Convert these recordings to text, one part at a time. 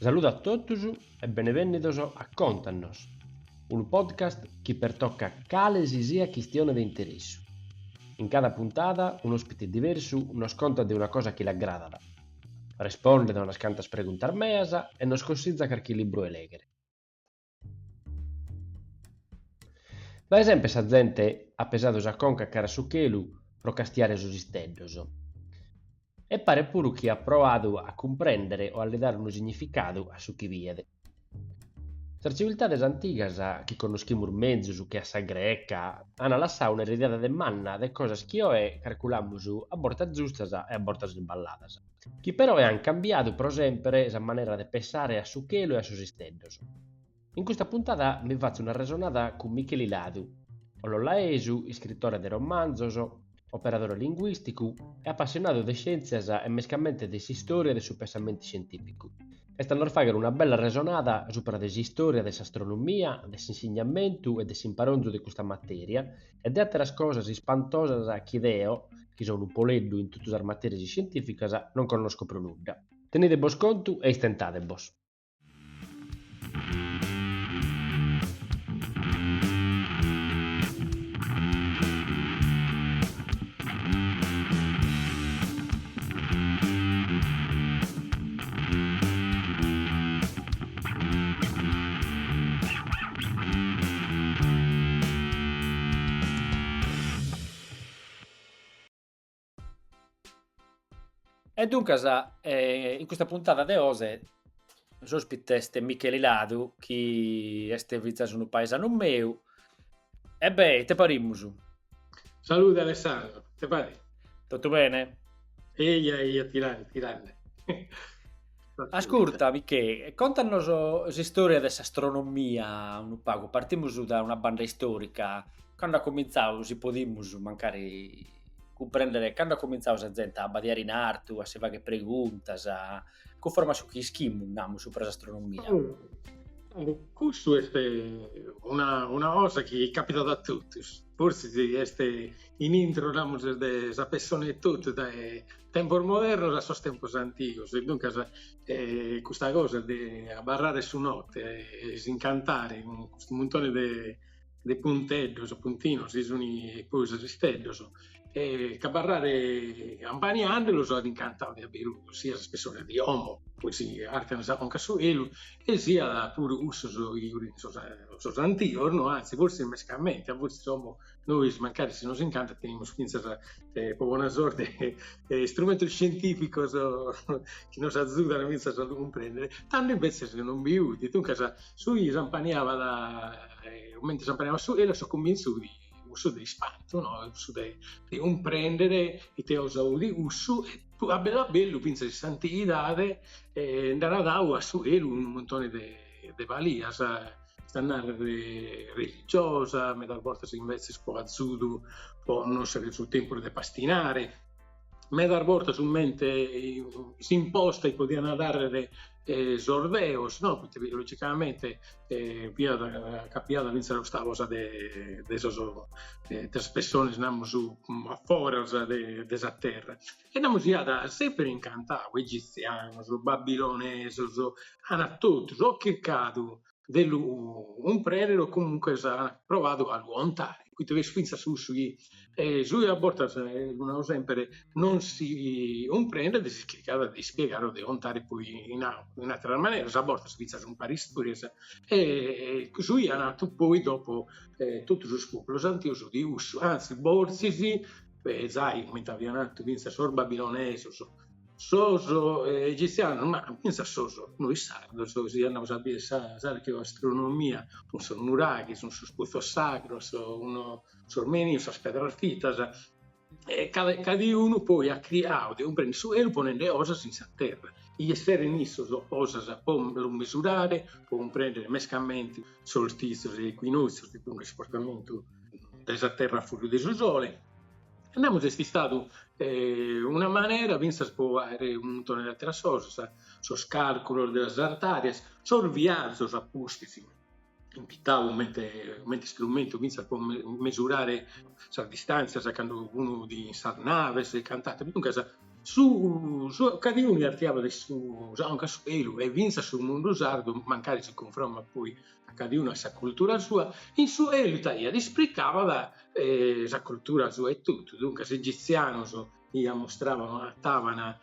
Saluto a tutti e benvenuti a Contanos, un podcast che pertocca quale sia questione di interesse. In cada puntata un ospite diverso nos conta di una cosa che le aggrada, risponde a unas cantas preguntas meas e nos consiglia qualche libro e leggere. Per esempio, sa gente ha pesato già conca cara su chelu procastiare sus isteddos. E pare pure che ha provato a comprendere o a le dare un significato a su chi viene. Tra civiltades antigas chi conoschimus mezus che a sa greca hanno lasciato un'eredità de manna de cosas che oe calculamus a bortas giustas e a bortas sballadas. Chi però han cambiato pro sempre sa maniera de pensare a su chelu e a sus isteddos. In questa puntata mi faccio una resonata con Michele Ladu, ololaesu, scrittore de romanzos, operatore linguistico e appassionato di scienze e mescamente di storia e di suo pensamento scientifico. E stanno a fare una bella resonata sopra la storia dell'astronomia, dell'insegnamento e dell'imparonzo di questa materia e di altre cose spantose che io, che sono un poleddu in tutte le materie scientifiche, non conosco più nulla. Tenete vos conto e stentate vos. E dunque, in questa puntata de Ose, ospite este Michele Ladu, che este vizas un paesano meu. E beh, te parimus. Salute Alessandro, te pare? Tutto bene? Eia, tirare. Ascolta, Michele, contanos la storia dell'astronomia un pago. Partimus da una banda storica. Quando ha cominciato, si podimus magari comprendere, quando ha cominciato la gente a badiare in artu, a se vaghe preguntas, a conforma su chi schimmu, namu, su l'astronomia. Questo è una cosa che capita a tutti. Forse este in intro damos de esa persona e tutto da tempo moderno a sos tempos antigos. E dunque questa cosa di barrare su notte e incantare in questo montone de puntedos o puntinos, isuni cose steddos. E cabarrare campaniandolos ad incantare di avere sia la spessore di uomo, poi si arcano anche su elu e sia pure uso sos antigos, no? Anzi forse mescamente, a volte insomma noi magari se nos incanta teniamo spinta buona sorte strumenti scientifici che nos aiutano a comprendere, tanto invece se non vi uti, tu casa su campaniava mentre campaniava su e lo so convinto di uso di spanto, no? Uso di comprendere i teosauri di uso e tu a bello pensa di santità andare ad agua su e un montone di valias stanno religiosa, me dal volte si invece spoazzuto può non essere sul tempo di pastinare, me dal volte su mente si imposta e potevano andare sorveos, no? Perché logicamente via capiata vincere questa cosa de persone andiamo su a fuori della terra e andiamo da sempre incantato egiziano, babilonesi, hanno tutti, ho cercato un prelero comunque ha provato a luontare, quindi spinta su a borda una sempre non si comprende di spiegare di luontare poi in un'altra maniera, a borda spinta su un pari storie e così è nato poi dopo tutti i popoli antichi di uso, anzi borsisi, sai, mentre aveva nato vince sor babilonese, soso egiziano, ma pensa soso, noi sardo, si andiamo a sapere che astronomia, sono nuraghi, sono spuzzo sacro, sono meni, sono spedrarfitas, e cada uno poi ha creato un prende su e lo pone le cose senza terra. Gli esseri nisso cose può misurare, può prendere mescamenti, solstizio e equinozio, di un sportamento della terra fuori del sole. Abbiamo gestito una maniera, pensa può avere un montone di altre cose, calcolo delle arterie, viaggi acustici, invitavo un strumento, pensa può misurare la distanza, quando uno di nave, se cantate, dunque su cadunno artiava su anche su Elu e vinse sul mondo sardo, magari si confronta poi a cadunno a sa cultura sua, in su Elu taia spricava la cultura sua e tutto, dunque se egiziano mostravano, attavano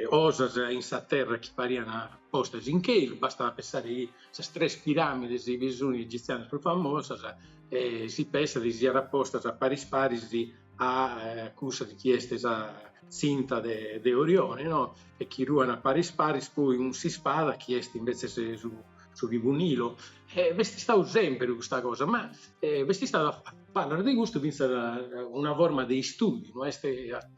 osas in sa terra che pariano poste in Elu, bastava pensare a tre piramidi di visioni egiziane più famose, si pensa di sia rapposta a Paris a cusa di chieste cinta de Orione, no? E chi ruana Paris poi un si spada chieste invece su Ribunilo. Vesti stavo sempre questa cosa, ma vesti stavo a parlare di gusto vinse una forma di studi, no?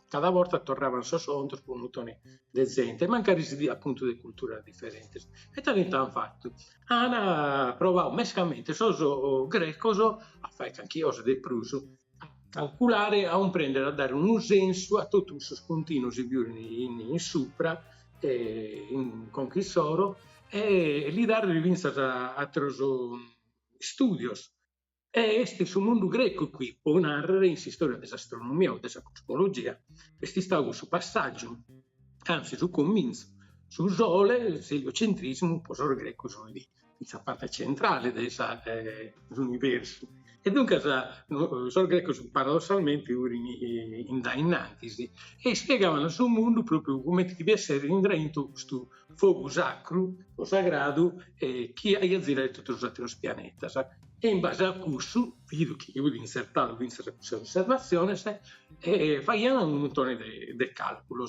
Cada volta tornavano sosontos con un tono decente, magari si dia appunto di cultura differenti. E talmente hanno fatto. Hanno provato mescamente soso greco, a fare anche io del pruso, calcolare a un prendere a dare un senso a tutti i continui in sopra con chi soro e li dare rivinza a troso studios e sul mondo greco qui può narrare in storia dell'astronomia o della cosmologia questi stavo su passaggio anzi su convinzo su sole l'eliocentrismo può solo greco sono di questa parte centrale dell'universo. E dunque il greco paradossalmente innantisi e spiegavano sul mondo proprio come deve essere indrento questo fuoco sacro o sagrado che ha girato tutti gli altri pianeti. E in base a questo, vedo che io ho insertato questa osservazione, facciamo un montone di calcolo.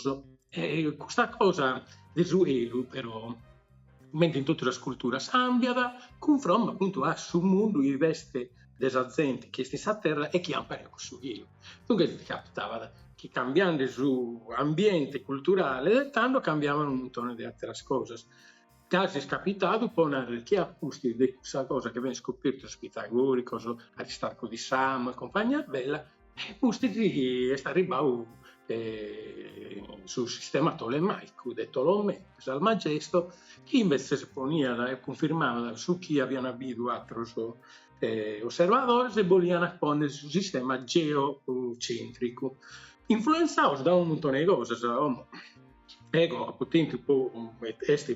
E questa cosa del Elu però, mentre in tutta la scultura cambiata, confronta appunto a sul mondo i veste desazenti che sta a terra e che hanno imparato su Elu. Dunque si capitava che cambiando su ambiente culturale tanto cambiavano un montone di altre cose. Caso è capitato poi che appusti di questa cosa che viene scoperto su Pitagorico, Aristarco di Samo e compagnia bella, e appusti è arrivato sul sistema tolemaico di Tolomeo, al Magisto, che invece si poneva e confermava su chi avevano abituato osservatori e volevano porre sul sistema geocentrico, influenzato da un montone di cose. Ego, potente può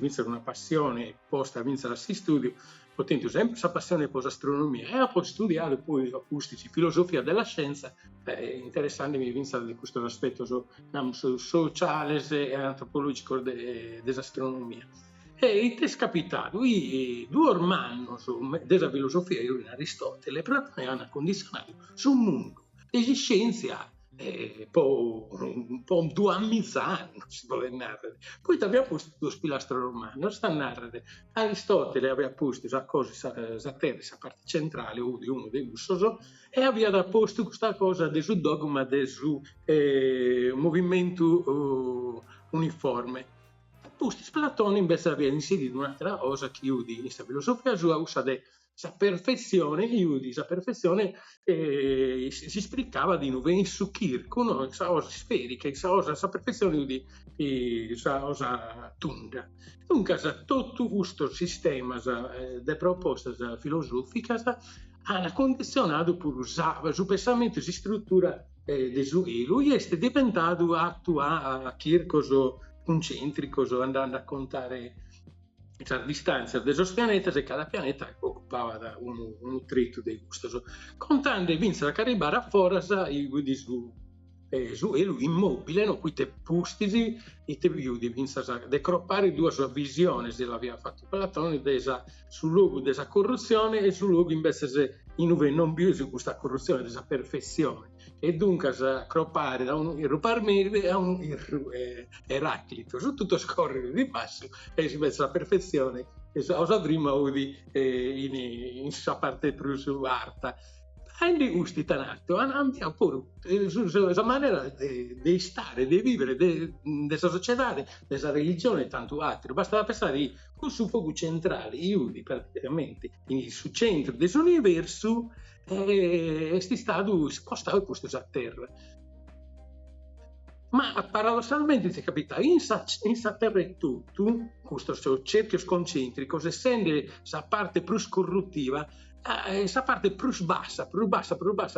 vincere una passione posta a vincere a si studio, potente sempre questa passione per l'astronomia e poi studiare poi acustici, filosofia della scienza, interessante mi vincere di questo aspetto sociale e antropologico dell'astronomia. E è capitato, due ormani della filosofia in Aristotele, Platone hanno condizionato sul mondo delle scienze un po' 2 anni si può narrare. Poi abbiamo posto lo pilastro romano, sta a narrare Aristotele aveva posto la cosa la terra, la parte centrale di uno dei usos e aveva posto questa cosa del dogma del movimento uniforme. Posti Platone invece aveva inserito un'altra cosa che io in questa filosofia sua usa sa perfezione, si spiegava di nuovo in su Kirko, no? Sa cosa sferica, sa perfezione sa cosa tunda. Dunque, tutto questo sistema di proposte filosofiche hanno condizionato pure su pensamento di struttura di Elu e è diventato attuale a Kirko concentrico, andando a contare la distanza dei pianeti e cada pianeta occupava da un tritto dei gusti. Contando e vinse la caribara a Forasa, su Elu immobile, no? Qui te pustisi e te viudi, vinse a decroppare due sue visioni, se l'aveva fatto Platone, sul luogo della corruzione e sul luogo invece non più su questa corruzione, della perfezione. E dunque a croppare da un Parmenide a un Eraclito, su tutto scorrere di basso e si mette la perfezione e cosa prima in sua parte più su arta. Quindi gusti tanto, abbiamo pure la maniera di stare, di vivere, della società, della religione e tanto altro. Basta pensare con su fuoco centrale, Iudi praticamente, sul centro dell'universo, è stato spostato e posto a terra. Ma paradossalmente si capita in sa terra è tutto, questo cerchio concentrico, essendo la parte più scorruttiva, essa parte più bassa,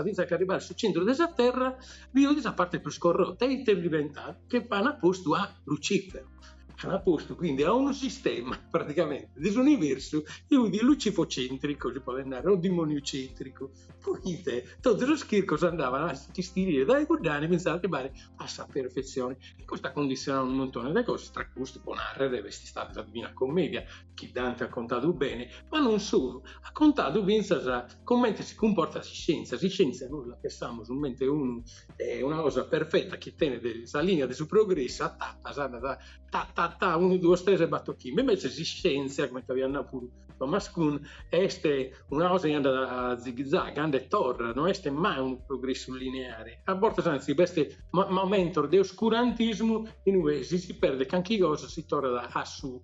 senza che arrivare sul centro della terra, viene questa parte più scorrotta e diventa che vanno a posto a Lucifero. A posto, quindi a un sistema praticamente dell'universo di lucifocentrico, si può andare, o demoniocentrico. Poi tutti lo schirco andavano a stire dai cordani pensare che arrivare a questa perfezione. E questo condiziona un montone di cose, tra cui si può narrare questa stata la Divina Commedia, che Dante ha contato bene, ma non solo, ha contato come si comporta la scienza. La scienza noi la pensiamo solamente una cosa perfetta che tiene la linea del suo progresso a tappa, 1, 2, 3 e batto chi. Invece la scienza, come abbiamo pure Thomas Kuhn, è una cosa che anda a zig-zag, anda e torna, non è mai un progresso lineare. A volte anzi, questo momento di oscurantismo in cui si perde anche cosa, si torna a su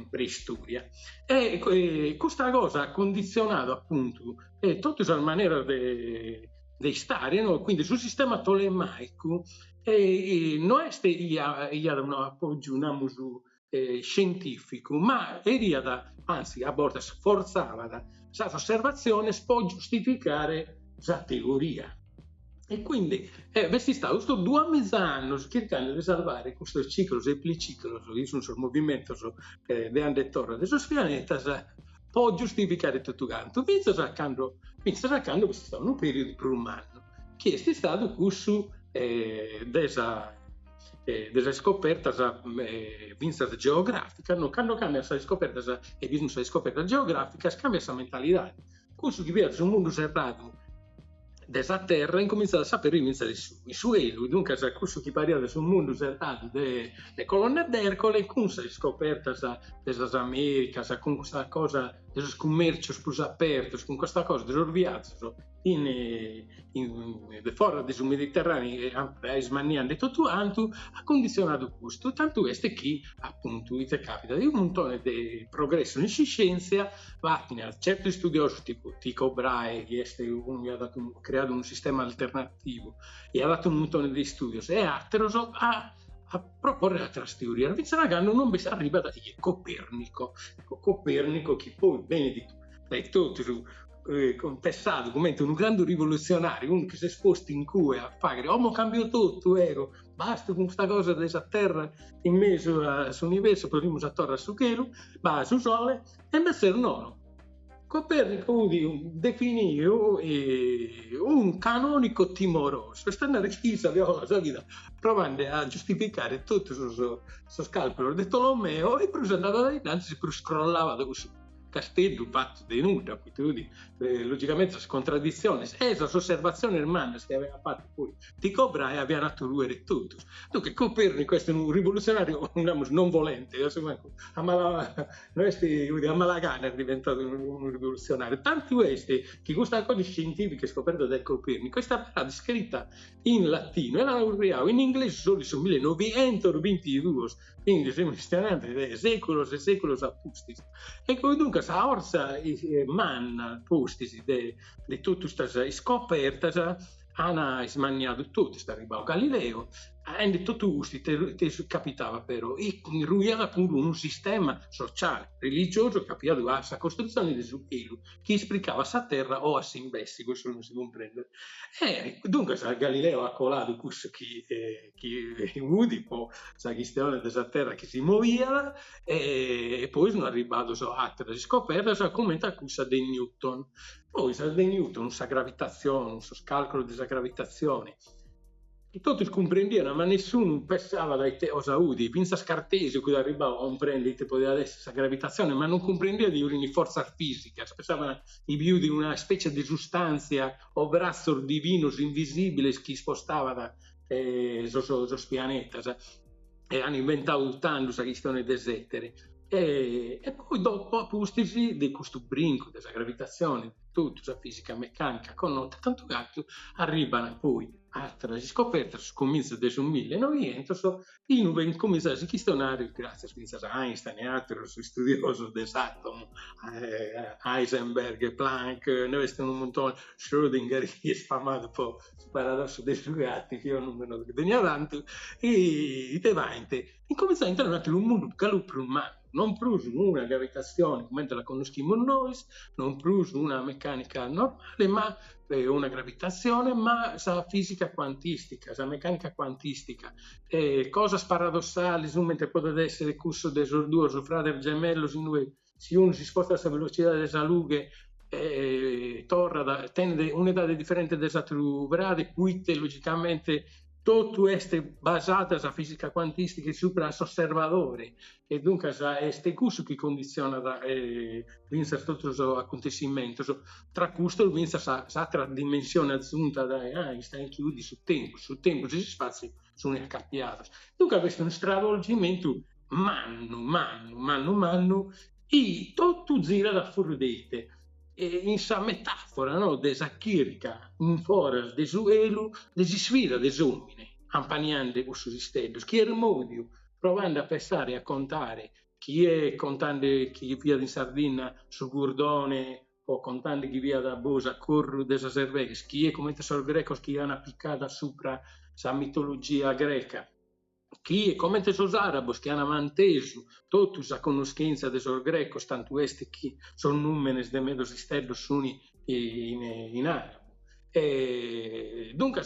preistoria. E questa cosa ha condizionato appunto tutta la maniera di stare, no? Quindi sul sistema tolemaico non è un appoggio scientifico, ma anzi a volte sforzava questa osservazione può giustificare la teoria. E quindi questi sto 2 anni cercando di salvare questo ciclo, il pliciclo, il movimento di andetorra di questo pianeta, può giustificare tutto quanto. Vince sacando questo è un periodo più umano, che è stato questo della scoperta vinta geografica, no? Quando cambia la scoperta e bisogna la scoperta geografica, cambia questa mentalità. Questo che viene su un mondo serrato della terra incomincia a sapere i suoi, dunque questo che parla su un mondo serrato delle colonne d'Ercole, con la scoperta delle Americhe, con questa cosa del commercio più aperto, con questa cosa del viaggio fuori del Mediterraneo e smaniando tutto quanto, ha condizionato questo. Tanto è che appunto ti capita di un montone di progresso in scienza, va a certi studiosi tipo Tycho Brahe, che ha creato un sistema alternativo e ha dato un montone di studi e altro a proporre altre teorie. La Vizzaragano non arriva da Copernico che poi benedetto dai tutti contestato come un grande rivoluzionario, uno che si è esposto in cui a fare cambio tutto, basta con questa cosa della terra in mezzo all'universo, poi a torre su Chelo, va sul sole, e invece no. Copernico definì un canonico timoroso, sta nella chiesa aveva la sua vita provando a giustificare tutto il suo calcolo di Tolomeo e poi andava da dinanzi, poi scrollava da questo castello fatto di nuda, quindi logicamente la contraddizione e la osservazione umana che aveva fatto poi Tycho Brahe aveva dato lui e tutto. Dunque Copernico è un rivoluzionario non volente, a malagana è diventato un rivoluzionario. Tanti questi che questa cosa scientifica scoperta da Copernico è stata scritta in latino e la in inglese solo sul 1922, quindi stiamo parlando di secoli e secoli apostisi. E dunque questa orsa man postisi di tutta questa scoperta hanno smaniato tutto, sta arrivato Galileo, e tutto questo ti capitava però, e lui era pure un sistema sociale, religioso, che aveva questa costruzione di Zucchero, che spiegava questa terra o a Simbessi, questo non si comprende. Dunque Galileo ha colato questo che Woody, la questione della terra che si muoveva, e poi sono arrivato a altre scoperte, come la cosa di Newton. Poi di Newton, la gravitazione, il calcolo della gravitazione, che tutti comprendevano, ma nessuno pensava dai Osaudi, pensa Cartesio che arrivava a comprendere il tipo di adesso gravitazione, ma non comprendeva di una forza fisica, pensavano di una specie di sostanza o braccio divino invisibile che spostava da sos pianeti, e hanno inventato tanto questa questione desettere. E poi dopo apostisi di questo brinco della gravitazione, tutta la fisica meccanica connota tanto gatto, arrivano poi altre scoperte, comincia dal 1900, e comincia a questionare grazie a Einstein e altri studiosi dell'atomo, Heisenberg, Planck, noi stiamo un montone, Schrödinger che è spamato un po' il paradosso dei gatti, che io non me ne avanti, e davanti incomincia a entrare un mondo più umano. non plus una gravitazione come la conosciamo noi, non plus una meccanica normale, ma una gravitazione, ma la fisica quantistica, la meccanica quantistica. Cose paradossali, mentre può essere cusso dei due fratelli gemelli, se uno si sposta a velocità della luce, tiene un'età differente dell'altro grado, quindi logicamente tutto è basato sulla fisica quantistica sopra l'osservatore, e dunque è questo che condiziona tutti gli acontecimenti. Tra questo l'altra dimensione aggiunta da Einstein chiude sul tempo e gli spazi sono accappiati. Dunque questo è un stravolgimento mano, e tutto gira da fuori in sa metafora, no? Desa chirca in foras de suelu, desi sfida de uomini, ampaniande questo stello, chi è il modio, provando a pensare a contare chi è contando chi via di Sardegna su Gurdone, o contando chi via da Bosa Corru desa Cerveris, chi è come sono greco, chi ha una piccata sopra la mitologia greca, chi è come sono arabos che hanno manteso tutta la conoscenza dei greco, tanto questi che sono numeri de medo stello sono in arabo. Dunque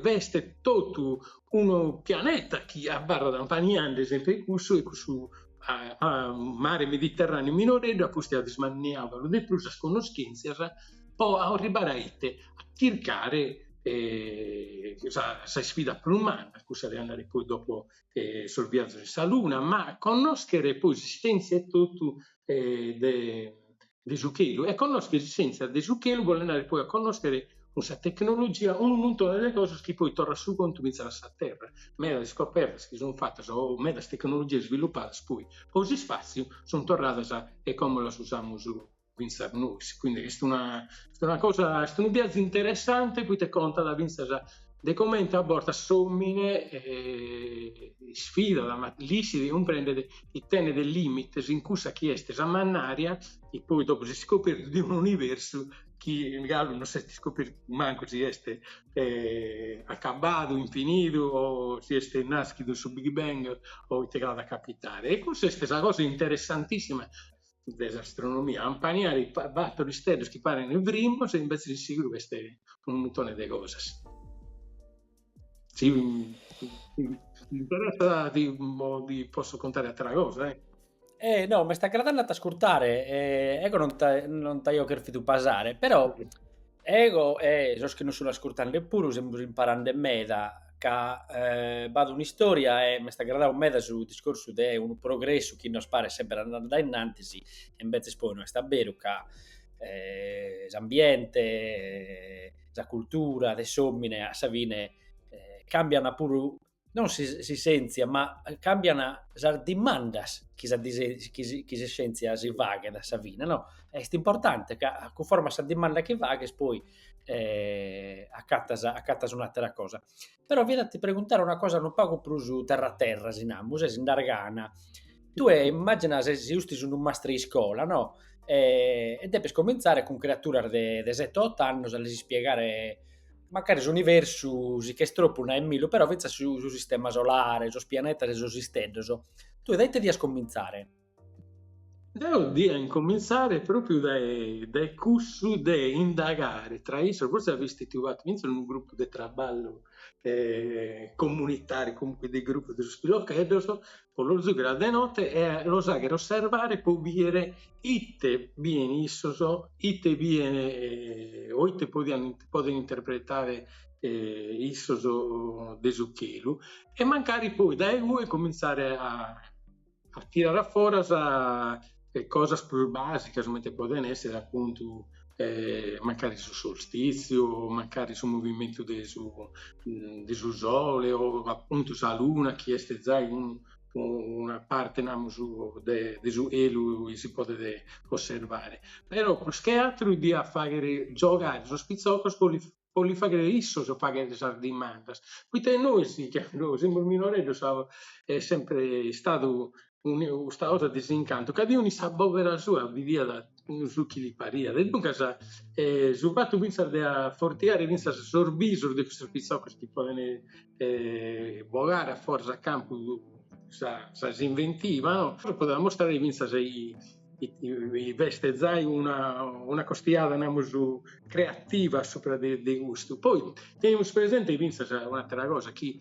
veste tutto un pianeta che a barra da Pagnande, sempre questo a mare Mediterraneo minore, da posti a dismanniavano di più la conoscenza, poi a arrivare a cercare la sfida più umana, scusa andare poi dopo sul viaggio sulla Luna, ma conoscere poi l'esistenza e tutto di Zucchero, e conoscere l'esistenza di Zucchero vuole andare poi a conoscere questa tecnologia, un montone delle cose che poi torna su quando inizia la terra, meda di scoperte che sono fatte o meda di tecnologie sviluppate poi così spazio sono tornate e come le usiamo vincere noi. Quindi è una cosa, è un viaggio interessante, poi ti conta da vincere de commenti a bordo sommine sfida, ma lì si prende i temi del limite in cui si è chiesta la mannaria, e poi dopo si scopre di un universo che magari non si è scoperto manco si è accabato, infinito, o si è nascido su Big Bang o integrato a capitare. E questa è una cosa interessantissima dell'astronomia, ampaniare i batteri stelli che parlano in primo, se invece di sicuro questo è un montone di cose. Sì, mi interessa posso contare altra cosa, No, mi sta agradando a ascoltare, ecco non taglio che tu pasare, però ego so che non sono ascoltando pure, stiamo imparando in meda, che vado un'istoria e mi sta agradando meda sul discorso di un progresso che non pare sempre andare innanzi, e invece poi non sta vero che l'ambiente, la cultura, le sommine, a Savine cambiano pure, non si senzia, ma cambiano le domande che scienza si vaga da Savina, no? È importante che conforme a questa domanda che vaga, poi accattas un'altra cosa. Però viene a ti preguntare una cosa non poco più su terra, in Dargana. Tu immagina se usti su un master di scuola, no? E devi cominciare con creature di 7-8 anni, a spiegare magari l'universo che è troppo una Emilio, però pensa sul sistema solare, sul pianeta, sul sistema. Tu dai te di cominciare. Devo incominciare proprio dai corsi di indagare tra i forse avresti trovato in un gruppo di traballo comunitario, comunque dei gruppi di sviluppo, con lo zucchero di notte e lo sa che osservare può dire ite viene issoso, ite viene o ite possono interpretare issoso di zucchero, e magari poi da EU cominciare a tirare fuori cose più basiche, come possono essere appunto magari sul solstizio, magari sul movimento del sole, o appunto sulla luna, che è già una parte del elu si può osservare. Però che altro di a fare giocare su spizzocco poi li fare isso se fare le sardimandas. Quindi noi sì, che noi siamo minoreggio, è sempre stato questa cosa di disincanto, che di ogni sabovera sua vivia da un succhi di paria. Dunque, sul fatto di fortiare, di sorbiso di questo pizzocco che possono vogare a forza a campo si inventivano, poteva mostrare vinsa i veste zai una costigliata creativa sopra dei gusti. Poi teniamo presente vinsa un'altra cosa, che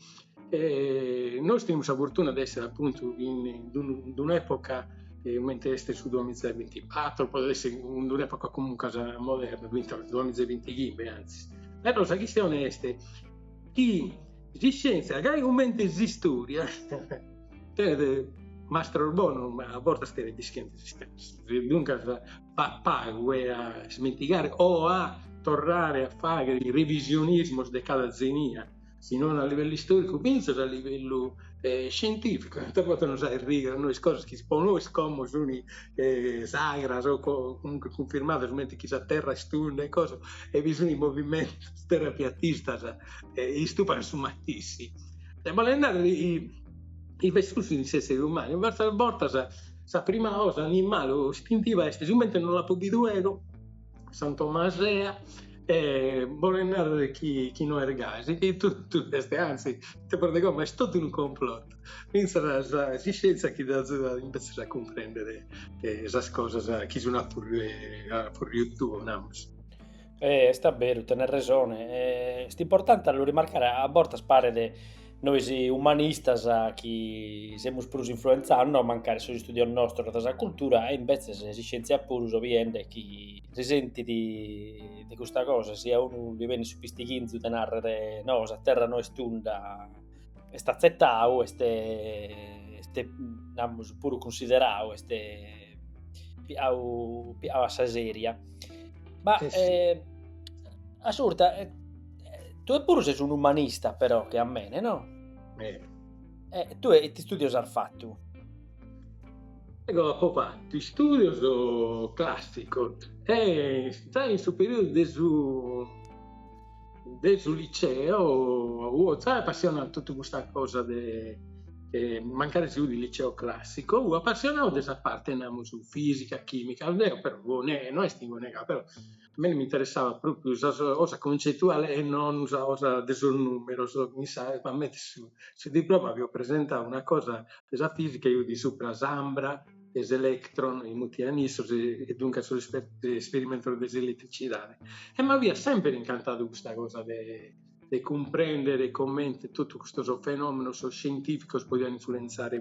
noi abbiamo la fortuna di essere appunto in un'epoca mentre este su 2024, può essere un'epoca comunque moderna, 2025 anzi. La cosa che sia oneste, chi di scienza, magari un mente di storia, Mastro Bono, a volte stare di scienza, dunque pago a smenticare o a tornare a fare il revisionismo di cada zenia, se non a livello storico, penso a livello scientifico. Tanto non sai rigare, noi cose che noi scomodo sono sagras o comunque confermate, mentre chi sa terra stunde e cose, e bisogna i movimenti terapiatistas e stupano su mattissi. Ma i vessuti di esseri umani, verso la volta sa prima cosa animale istintiva è specialmente non la pubiduero, San Tomasea, vuole chi non è ragazzi, e tutto questo, anzi, te per dire, ma è tutto un complotto. Quindi la scienza che dà invece a comprendere queste cose che sono per YouTube, no? Sta vero, tener ragione. È importante allora rimarcare a bortas pare de noi si umanistas a chi siamo prus influenzando a mancare sugli studi nostro della cultura e invece se si scienzia pure ovviamente chi risenti di questa cosa sia uno che viene su pistichinzu da narrare no, a terra no stunda e sta zettau e ste pure considerau e ste piau assai seria. Ma assurda, tu pure sei un umanista però che a me, no? Tu ti studi has fatto? Ecco, papà, ti studio classico stai in superiore del liceo, sai appassionato tutta questa cosa mancare di liceo classico, appassionato della parte su fisica, chimica, però non è stingo nega, però a me mi interessava proprio la cosa concettuale e non la cosa del numero, mi sa, ma me su diploma vi ho presentato una cosa della fisica, io di sopra Zambra, des electron, i mutianissos e dunque sull'esperimento dell'elettricità. E mi aveva sempre incantato questa cosa di comprendere come tutto questo fenomeno scientifico può influenzare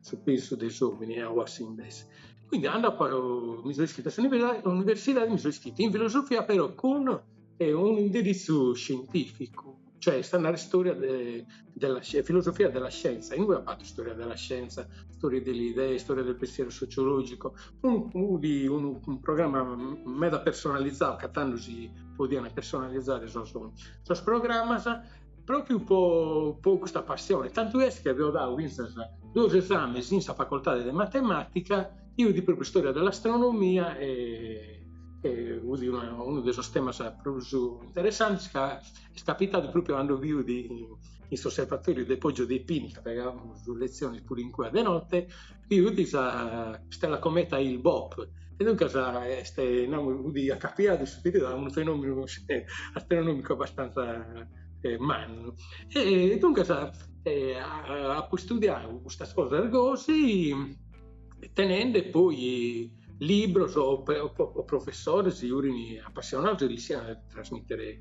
sul penso dei uomini o a invece. Quindi mi sono iscritto all'università, mi sono iscritto in filosofia però con un indirizzo scientifico, cioè sta nella storia della filosofia della scienza, in cui ha fatto storia della scienza, storia delle idee, storia del pensiero sociologico, un programma meda personalizzato, cattandosi potevano personalizzare i programmi, proprio per questa passione. Tanto è che avevo dato 2 esami in facoltà di matematica, io di proprio storia dell'astronomia e uno dei temi proprio interessanti che è capitato proprio quando vivo in questo osservatorio del Poggio dei Pini, che avevamo lezioni pure in cui di notte, io di stella cometa il BOP. E dunque ha capito subito da un fenomeno astronomico abbastanza magno. E dunque ha studiato questa cosa così, tenendo poi libri o professori appassionati riuscivano a trasmettere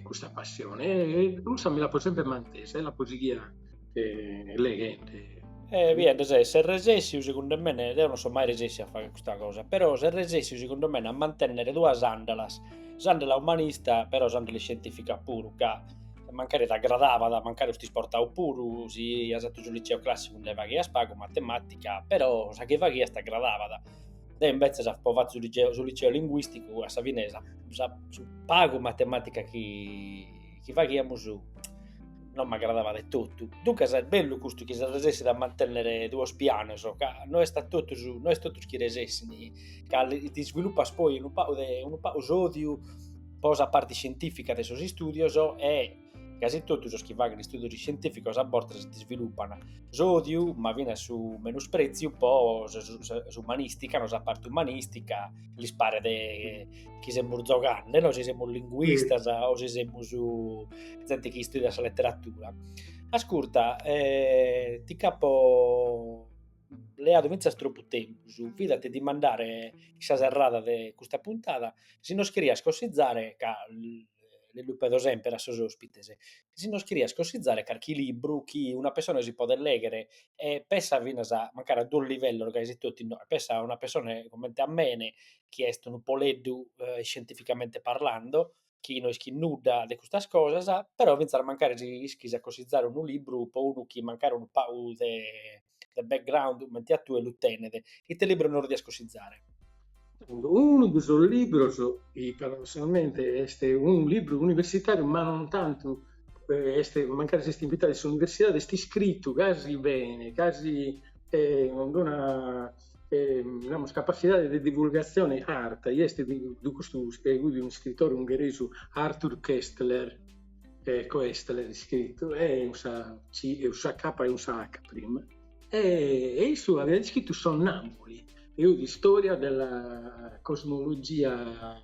questa passione. E lui me la può sempre mantenere, la poesia elegante. Via, se resessi secondo me, io non so mai resessi a fare questa cosa, però se resessi secondo me a mantenere 2 sandalas, sandala umanista, però sandala scientifica pure, che magari ti aggradava da mancare questi sport pure, si ha fatto sul liceo classico, non va che spago matematica, però sa che va che sta aggradava da. E invece sa fatto sul liceo linguistico, a Savine sa pago matematica che va che su non mi aggradava di tutto. Dunque è bello questo che si resessi da mantenere 2 piani, noi sta tutto su, noi sto tutti che resessi, che ti sviluppa poi un po' di odio, poi a parte scientifica dei suoi studi, e quasi tutti che vanno in studi scientifici a volte si sviluppano odio, ma viene su menosprezzo un po' su umanistica, non sa parte umanistica, gli spara che siamo giocando, no? Se siamo linguisti o se siamo su gente che studia la letteratura. Ascolta, ti capo leato mica troppo tempo, fidati di mandare questa serrata di questa puntata, se non scrivi scossizzare, le lupe sempre a sos ospitese, se non scrivi scossizzare carchi libro, chi una persona si può leggere e pensa fino a mancare ad un livello che si tutti, no, pensa a una persona come te a me, che è un po' leddu scientificamente parlando, chi non chi nuda di queste cose, però pensare mancare si a cosizzare un libro, poi uno che mancare un po' di background, metti a tu e l'uttenede, e te libro non riesco a cosizzare. Uno de sus libros, y paradossalmente un libro universitario, ma non tanto, mancare se invitati a università, è scritto quasi bene, quasi con una capacità di divulgazione alta. Di questo di un scrittore ungherese, Arthur Koestler, Koestler scritto, e usa K e usa H prima, e su aveva scritto Sonnambuli, di storia della cosmologia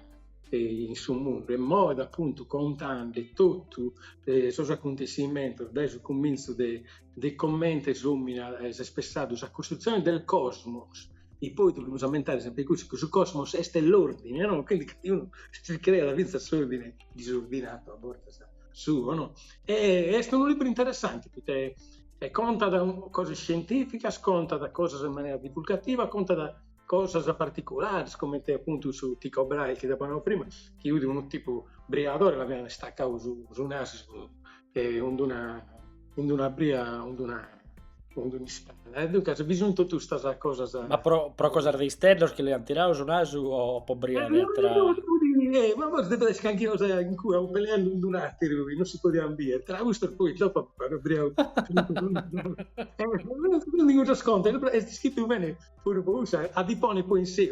in sul mondo, e modo appunto contando tutto cosa acontecimento dal comincio dei commenti spessato sulla costruzione del cosmos, e poi dobbiamo aumentare sempre così che sul cosmos è l'ordine, no? Quindi uno si crea la vita sull'ordine disordinato a volte suo, no? E è un libro interessante perché conta da cose scientifiche, conta da cose in maniera divulgativa, conta da cose particolari, come te appunto su Tycho Brahe che dicevamo prima, che io di un tipo brigadore l'abbiamo staccato su un asso in una bria, dunque ho bisogno di tutte queste cose. Ma pro cosa dei stellos che le hanno tirato su naso o po' briane ma forse deve scanchiosa in cui ho peleato un attimo, non si poteva ambire. Tra questo poi dopo avremo non dico sconto, è scritto bene pure a dipone poi in sé.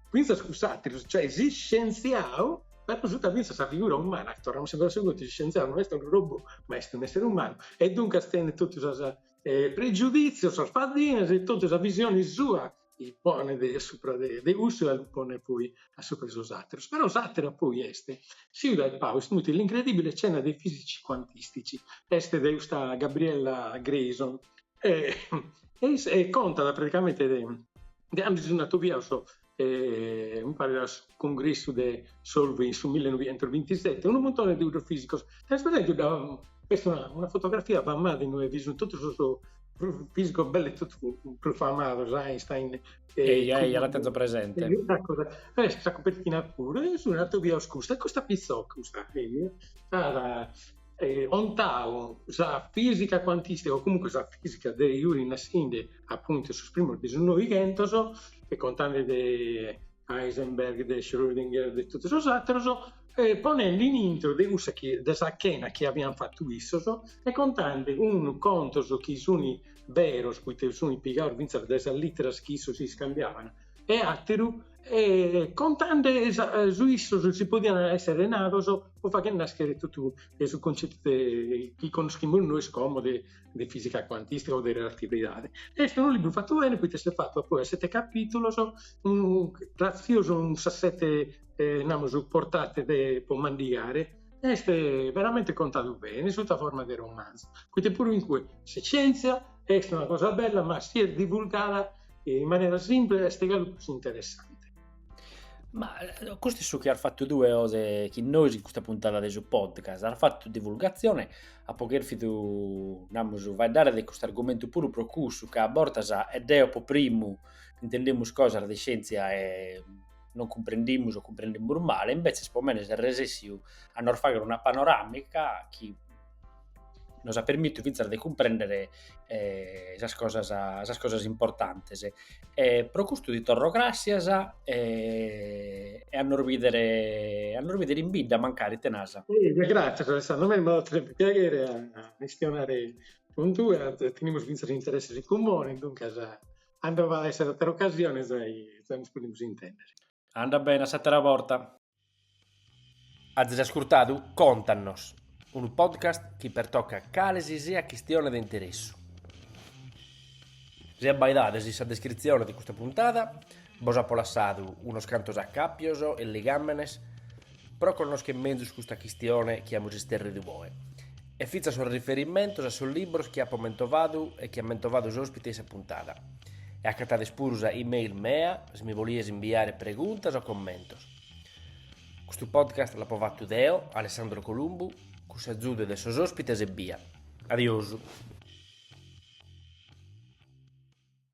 Quindi scusate, cioè esiste scienziato per risulta questa figura umana, torniamo sempre al seguito, scienziato non è un robot, ma è un essere umano, e dunque stende tutti i pregiudizi, sarfadine, e tutta la visione sua, il pone sopra de gusto e pone poi a sopra i satiri. Però satira poi si usa il Paus, l'incredibile scena dei fisici quantistici, de questa Gabriella Grayson, e conta praticamente di andato via mi pare al congresso del Solvay sul 1927, un montone di eurofisici. Questa è una fotografia famosa di noi, visto tutto questo fisico bello e tutto più famoso, Einstein. La tengo presente. Questa copertina pure, sono andato via oscura, e questa pizzocca, ontavo la fisica quantistica, o comunque la fisica dei Yuri Nassinde, appunto, sul primo di noi gentoso, e contando di Heisenberg, di Schrödinger, di tutti questi altri, ponendo in intro della chena che abbiamo fatto questo, e contando un conto che sono veri, che sono piegati delle lettere che si scambiavano, e altri, contando su questo si potevano essere nati, o fare nascere tutto sul concetto che conosciamo noi scomodi di fisica quantistica o di relatività. E è un libro fatto bene, poi si è fatto poi a 7 capitoli, grazioso, un 7 portate per mandiare, e è veramente contato bene, sotto forma di romanzo. Quindi pure in cui se scienza è una cosa bella, ma si è divulgata in maniera semplice e spiegata più interessante. Ma questo è su che ha fatto due cose che noi in questa puntata del suo podcast ha fatto divulgazione a poter fidu vai dare di questo argomento pure procusso che a borta ed è un po' primo intendiamo cosa di scienza e non comprendiamo o comprendiamo male, invece spomene se resessio a non fare una panoramica che nos ha permesso di comprendere esas cosas importantes. Pro custo di torro gracias e a non ridere in vita mancare tenasa. Grazie Alessandro, a me mi ha fatto piacere a spionare con tu, teniamo vincere interessi comuni, dunque andava a essere per occasione se possiamo intendere. Anda bene, a sette la volta. Avete ascoltato? Contanos. Un podcast che pertocca calesi sia questione di interesse. Se abbaidate la descrizione di questa puntata, vos ha polassato uno scantos a cappioso e legamenes, però conosco mezzo questa questione che abbiamo esterri di voi. e fizza sul riferimento sul libros che ha mentovado e che ha mentovado os ospiti essa puntata. E accattate pure email mea se mi volies inviare preguntas o commentos. Questo podcast l'ha provato Deo, Alessandro Columbu, con s'aggiude dei suoi ospiti e via. Adios.